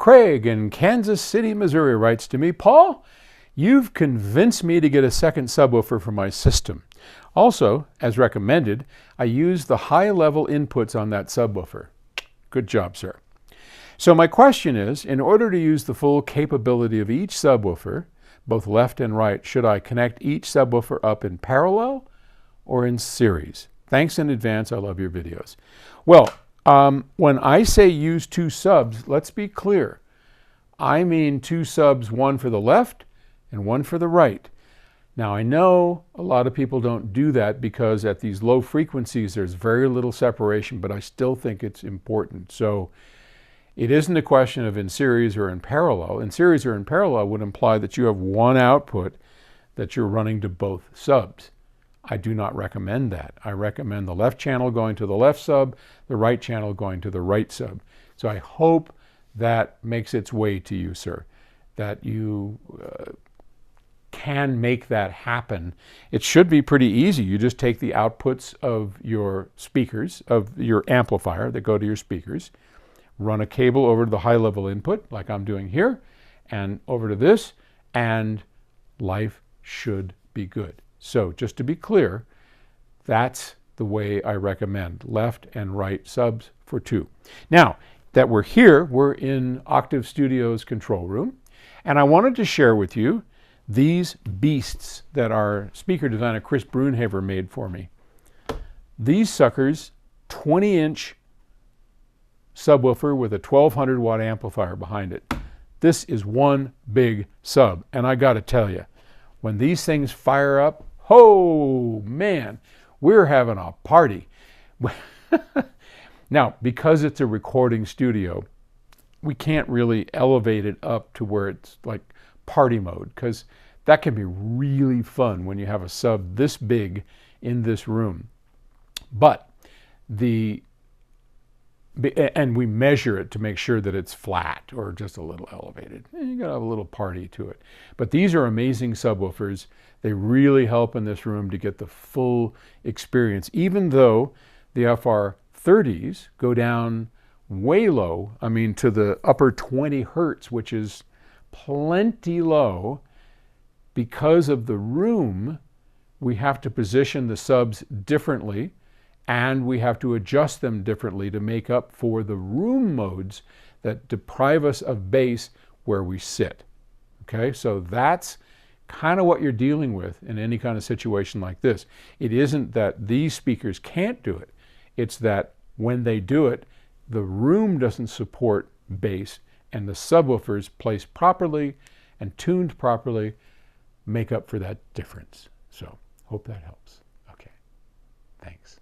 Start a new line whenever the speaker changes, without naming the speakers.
Craig in Kansas City, Missouri writes to me, Paul, you've convinced me to get a second subwoofer for my system. Also, as recommended, I use the high-level inputs on that subwoofer. Good job, sir. So my question is, in order to use the full capability of each subwoofer, both left and right, should I connect each subwoofer up in parallel or in series? Thanks in advance. I love your videos. Well, when I say use two subs, let's be clear. I mean two subs, one for the left and one for the right. Now, I know a lot of people don't do that because at these low frequencies, there's very little separation, but I still think it's important. So it isn't a question of in series or in parallel. In series or in parallel would imply that you have one output that you're running to both subs. I do not recommend that. I recommend the left channel going to the left sub, the right channel going to the right sub. So I hope that makes its way to you, sir, that you can make that happen. It should be pretty easy. You just take the outputs of your speakers, of your amplifier that go to your speakers, run a cable over to the high-level input, like I'm doing here, and over to this, and life should be good. So just to be clear, that's the way I recommend left and right subs for two. Now that we're here, we're in Octave Studio's control room, and I wanted to share with you these beasts that our speaker designer Chris Brunhaver made for me. These suckers, 20-inch subwoofer with a 1200 watt amplifier behind it. This is one big sub, and I got to tell you, when these things fire up, oh man, we're having a party. Now, because it's a recording studio, we can't really elevate it up to where it's like party mode, because that can be really fun when you have a sub this big in this room. But and we measure it to make sure that it's flat or just a little elevated. You gotta have a little party to it. But these are amazing subwoofers. They really help in this room to get the full experience, even though the FR30s go down way low, I mean to the upper 20 hertz, which is plenty low. Because of the room, we have to position the subs differently, and we have to adjust them differently to make up for the room modes that deprive us of bass where we sit. Okay, so that's kind of what you're dealing with in any kind of situation like this. It isn't that these speakers can't do it. It's that when they do it, the room doesn't support bass, and the subwoofers placed properly and tuned properly make up for that difference. So hope that helps. Okay, thanks.